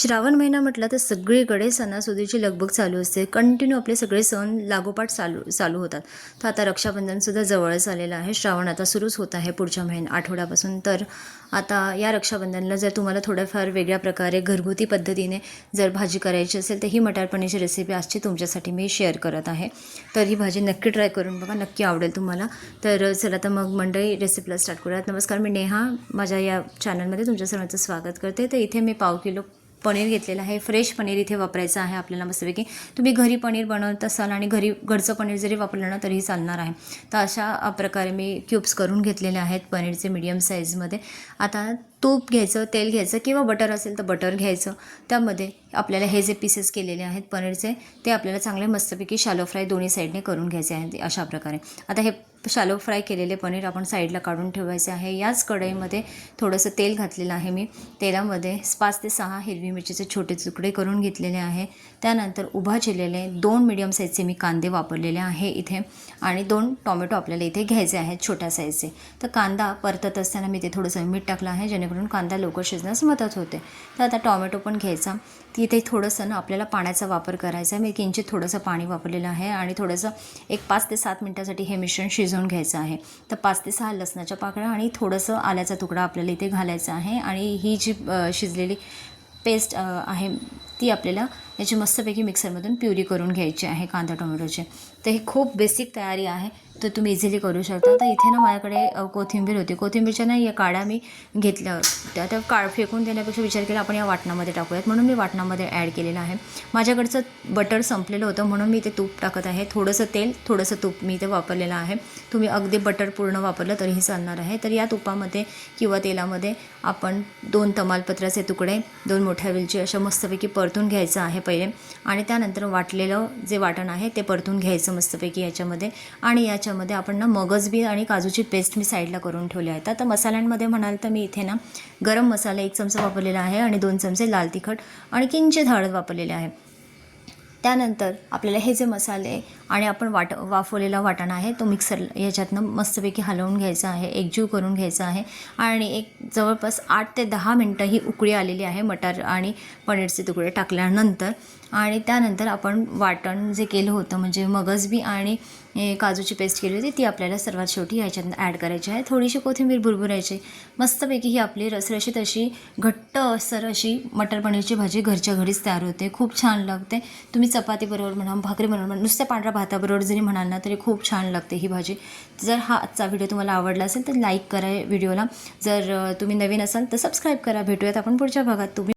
श्रावण महिना म्हटलं तर सगळीकडे सणासुदीची लगबग चालू असते. कंटिन्यू आपले सगळे सण लागोपाठ चालू होतात. तर आता रक्षाबंधनसुद्धा जवळच आलेलं आहे. श्रावण आता सुरूच होत आहे पुढच्या आठवड्यापासून. तर आता या रक्षाबंधनला जर तुम्हाला थोड्याफार वेगळ्या प्रकारे घरगुती पद्धतीने जर भाजी करायची असेल तर ही मटार पनीरची रेसिपी आजची तुमच्यासाठी मी शेअर करत आहे. तर ही भाजी नक्की ट्राय करून बघा, नक्की आवडेल तुम्हाला. तर चला तर मग मंडळी रेसिपीला स्टार्ट करूयात. नमस्कार, मी नेहा माझ्या या चॅनलमध्ये तुमच्या सर्वांचं स्वागत करते. तर इथे मी पाव किलो पनीर घेतलेलं आहे. फ्रेश पनीर इथे वापरायचं आहे आपल्याला मस्तपैकी. तुम्ही घरी पनीर बनवत असाल आणि घरचं पनीर जरी वापरलं ना तरीही चालणार आहे. तर अशा प्रकारे मी क्यूब्स करून घेतलेले आहेत पनीरचे मीडियम साईजमध्ये. आता तूप घ्यायचं, तेल घ्यायचं किंवा बटर असेल तर बटर घ्यायचं. त्यामध्ये आपल्याला हे जे पीसेस केलेले आहेत पनीरचे ते आपल्याला चांगले मस्तपैकी शॅलो फ्राय दोन्ही साईडने करून घ्यायचे आहेत अशा प्रकारे. आता हे शॅलो फ्राय केलेले पनीर आपण साईडला काढून ठेवायचे आहे. याच कढईमध्ये थोडंसं तेल घातलेलं आहे मी. तेलामध्ये 5 ते 6 हिरवी मिरचीचे छोटे तुकडे करून घेतलेले आहे. त्यानंतर उभा चिरलेले 2 मीडियम साईजचे मी कांदे वापरलेले आहे इथे आणि 2 टोमॅटो आपल्याला इथे घ्यायचे आहेत छोट्या साईजचे. तर कांदा परतत असताना मी ते थोडंसं मीठ टाकलं आहे जेणेकरून कांदा लवकर शिजण्यास मदत होते. तर आता टोमॅटो पण घ्यायचा. तिथे थोडंसं ना आपल्याला पाण्याचा वापर करायचा आहे. मी किंचित थोडंसं पाणी वापरलेलं आहे आणि थोडंसं एक 5 ते 7 मिनटासाठी हे मिश्रण शिजवून घ्यायचं आहे. तर 5 ते 6 लसणाच्या पाकळ्या आणि थोडंसं आल्याचा तुकडा आपल्याला इथे घालायचा आहे आणि ही जी शिजलेली पेस्ट आहे ती आपल्याला याची मस्तपैकी मिक्सरमधून प्युरी करून घ्यायची आहे कांदा टोमॅटोची. तर ही खूप बेसिक तयारी आहे, तर तुम्ही इझिली करू शकता. तर इथे ना माझ्याकडे कोथिंबीर होती. कोथिंबीरच्या ना या काड्या मी घेतल्या. त्या फेकून देण्यापेक्षा विचार केला आपण या वाटणामध्ये टाकूयात, म्हणून मी वाटणामध्ये ॲड केलेलं आहे. माझ्याकडचं बटर संपलेलं होतं म्हणून मी ते तूप टाकत आहे. थोडंसं तेल थोडंसं तूप मी इथे वापरलेलं आहे. तुम्ही अगदी बटर पूर्ण वापरलं तरीही चालणार आहे. तर या तुपामध्ये किंवा तेलामध्ये आपण 2 तमालपत्राचे तुकडे, 2 मोठ्या वेलची अशा मस्तपैकी परतून घ्यायचं आहे पहिले आणि त्यानंतर वाटलेलं जे वाटण आहे ते परतून घ्यायचं मस्तपैकी याच्यामध्ये. आणि याच्यामध्ये आपण ना मगजबी आणि काजूची पेस्ट मी साईडला करून ठेवली आहे. आता मसाल्यांमध्ये म्हणाल तर मी इथे ना गरम मसाला 1 चमचा वापरलेला आहे आणि 2 चमचे लाल तिखट आणि किंचित हळद वापरलेले आहे. त्यानंतर आपल्याला हे जे मसाले आणि आपण वाफवलेला वाटाणा आहे तो मिक्सर याच्यातनं मस्तपैकी हलवून घ्यायचा आहे, एकजीव करून घ्यायचा आहे आणि एक जवळपास 8 ते 10 मिनटं ही उकळी आलेली आहे मटार आणि पनीरचे तुकडे टाकल्यानंतर. आणि त्यानंतर आपण वाटण जे केलं होतं म्हणजे मगजबी आणि काजूची पेस्ट केली होती ती आपल्याला सर्वात शेवटी ह्याच्यातनं ॲड करायची आहे. थोडीशी कोथिंबीर भुरभुरायची. मस्तपैकी ही आपली रसरशीत अशी घट्ट असर अशी मटर पनीरची भाजी घरच्या घरीच तयार होते. खूप छान लागते. तुम्ही चपातीबरोबर म्हणा, भाकरीबरोबर म्हणा, नुसत्या पांढऱ्या भाताबरोबर जरी म्हणाल ना तरी खूप छान लागते ही भाजी. जर हा आजचा व्हिडिओ तुम्हाला आवडला असेल तर लाईक करा व्हिडिओला. जर तुम्ही नवीन असाल तर सबस्क्राईब करा. भेटूयात आपण पुढच्या भागात. तुम्ही